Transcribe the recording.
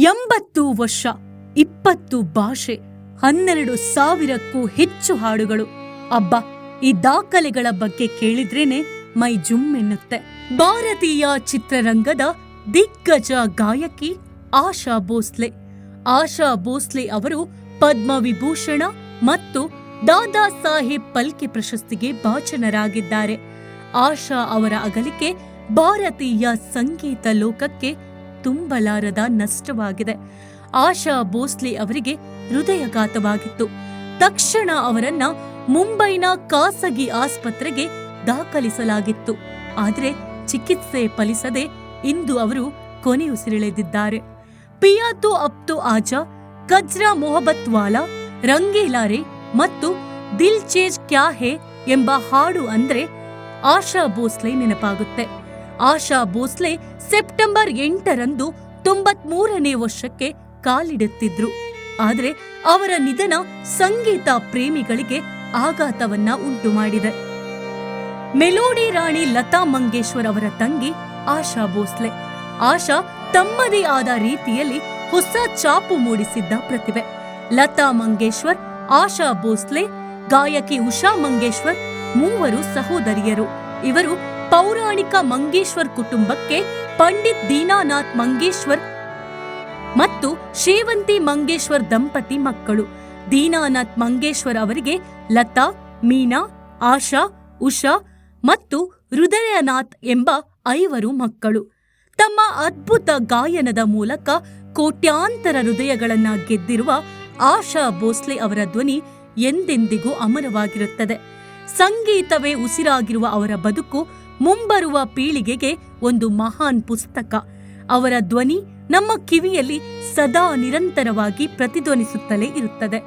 80 ವರ್ಷ, 20 ಭಾಷೆ, 12,000ಕ್ಕೂ ಹೆಚ್ಚು ಹಾಡುಗಳು. ಅಬ್ಬಾ, ಈ ದಾಖಲೆಗಳ ಬಗ್ಗೆ ಕೇಳಿದ್ರೇನೆ ಮೈ ಜುಮ್ ಎನ್ನುತ್ತೆ. ಭಾರತೀಯ ಚಿತ್ರರಂಗದ ದಿಗ್ಗಜ ಗಾಯಕಿ ಆಶಾ ಭೋಸ್ಲೆ. ಆಶಾ ಭೋಸ್ಲೆ ಅವರು ಪದ್ಮವಿಭೂಷಣ ಮತ್ತು ದಾದಾ ಸಾಹೇಬ್ ಫಾಲ್ಕೆ ಪ್ರಶಸ್ತಿಗೆ ಭಾಜನರಾಗಿದ್ದಾರೆ. ಆಶಾ ಅವರ ಅಗಲಿಕೆ ಭಾರತೀಯ ಸಂಗೀತ ಲೋಕಕ್ಕೆ ತುಂಬಲಾರದ ನಷ್ಟವಾಗಿದೆ. ಆಶಾ ಭೋಸ್ಲೆ ಅವರಿಗೆ ಹೃದಯಾಘಾತವಾಗಿತ್ತು. ತಕ್ಷಣ ಅವರನ್ನ ಮುಂಬೈನ ಖಾಸಗಿ ಆಸ್ಪತ್ರೆಗೆ ದಾಖಲಿಸಲಾಗಿತ್ತು. ಆದರೆ ಚಿಕಿತ್ಸೆ ಫಲಿಸದೆ ಇಂದು ಅವರು ಕೊನೆಯುಸಿರೆಳೆದಿದ್ದಾರೆ. ಪಿಯಾ ತೋ ಅಬ್ ತೋ ಆಜಾ, ಕಜ್ರಾ ಮೊಹಬ್ಬತ್ ವಾಲಾ, ರಂಗೀಲಾ ರೇ ಮತ್ತು ದಿಲ್ ಚೇಜ್ ಕ್ಯಾ ಹೇ ಎಂಬ ಹಾಡು ಅಂದ್ರೆ ಆಶಾ ಭೋಸ್ಲೆ ನೆನಪಾಗುತ್ತೆ. ಆಶಾ ಭೋಸ್ಲೆ ಸೆಪ್ಟೆಂಬರ್ 8ರಂದು 93ನೇ ವರ್ಷಕ್ಕೆ ಕಾಲಿಡುತ್ತಿದ್ರು. ಆದರೆ ಅವರ ನಿಧನ ಸಂಗೀತ ಪ್ರೇಮಿಗಳಿಗೆ ಆಘಾತವನ್ನ ಉಂಟು ಮಾಡಿದೆ. ಮೆಲೋಡಿ ರಾಣಿ ಲತಾ ಮಂಗೇಶ್ವರ್ ಅವರ ತಂಗಿ ಆಶಾ ಭೋಸ್ಲೆ. ಆಶಾ ತಮ್ಮದೇ ಆದ ರೀತಿಯಲ್ಲಿ ಹೊಸ ಛಾಪು ಮೂಡಿಸಿದ್ದ ಪ್ರತಿಭೆ. ಲತಾ ಮಂಗೇಶ್ವರ್, ಆಶಾ ಭೋಸ್ಲೆ, ಗಾಯಕಿ ಉಷಾ ಮಂಗೇಶ್ವರ್ ಮೂವರು ಸಹೋದರಿಯರು. ಇವರು ಪೌರಾಣಿಕ ಮಂಗೇಶ್ವರ್ ಕುಟುಂಬಕ್ಕೆ ಪಂಡಿತ್ ದೀನಾನಾಥ್ ಮಂಗೇಶ್ವರ್ ಮತ್ತು ಶೇವಂತಿ ಮಂಗೇಶ್ವರ್ ದಂಪತಿ ಮಕ್ಕಳು. ದೀನಾನಾಥ್ ಮಂಗೇಶ್ವರ್ ಅವರಿಗೆ ಲತಾ, ಮೀನಾ, ಆಶಾ, ಉಷಾ ಮತ್ತು ಹೃದಯನಾಥ್ ಎಂಬ 5 ಮಕ್ಕಳು. ತಮ್ಮ ಅದ್ಭುತ ಗಾಯನದ ಮೂಲಕ ಕೋಟ್ಯಾಂತರ ಹೃದಯಗಳನ್ನ ಗೆದ್ದಿರುವ ಆಶಾ ಭೋಸ್ಲೆ ಅವರ ಧ್ವನಿ ಎಂದೆಂದಿಗೂ ಅಮರವಾಗಿರುತ್ತದೆ. ಸಂಗೀತವೇ ಉಸಿರಾಗಿರುವ ಅವರ ಬದುಕು ಮುಂಬರುವ ಪೀಳಿಗೆಗೆ ಒಂದು ಮಹಾನ್ ಪುಸ್ತಕ. ಅವರ ಧ್ವನಿ ನಮ್ಮ ಕಿವಿಯಲ್ಲಿ ಸದಾ ನಿರಂತರವಾಗಿ ಪ್ರತಿಧ್ವನಿಸುತ್ತಲೇ ಇರುತ್ತದೆ.